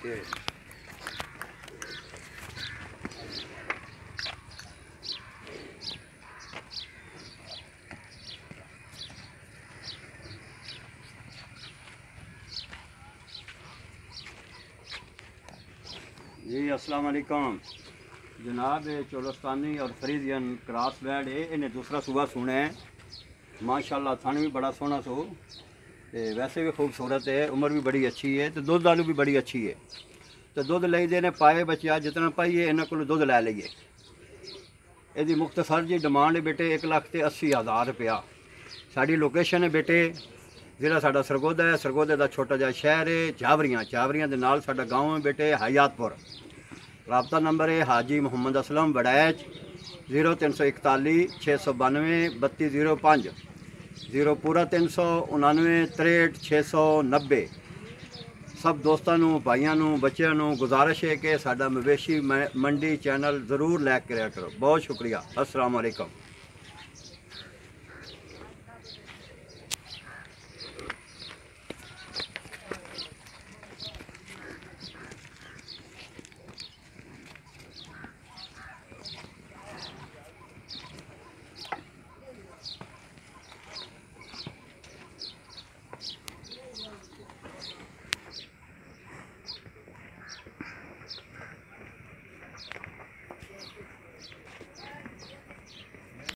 ये जी अस्सलाम वालेकुम जनाब। चोलस्तानी और फ्रीजियन क्रॉस बैड है, इन्हें दूसरा सुबह सुना है माशाल्लाह। थान भी बड़ा सोहना सो, वैसे भी खूबसूरत है, उम्र भी बड़ी अच्छी है, तो दुध आलू भी बड़ी अच्छी है। तो दुध ले देने पाए बच्चा जितना पाइए इन्होंने को दुध लै लीए। यदि मुख्तसर जी डिमांड है बेटे 1,80,000 रुपया। साड़ी लोकेशन है बेटे जिला साडा सरगोदा है, सरगोदे का छोटा जहा शहर है जावरियाँ, जावरियाँ के नाल साडा गाँव है बेटे हयातपुर। राबता नंबर है हाजी मुहम्मद असलम वड़ैच 0341 692 3205 0 पूरा 399 63 690। सब दोस्तों भाइयों बच्चों गुजारिश है कि साडा मवेशी मंडी चैनल ज़रूर लाइक करा करो। बहुत शुक्रिया। अस्सलाम वालेकुम।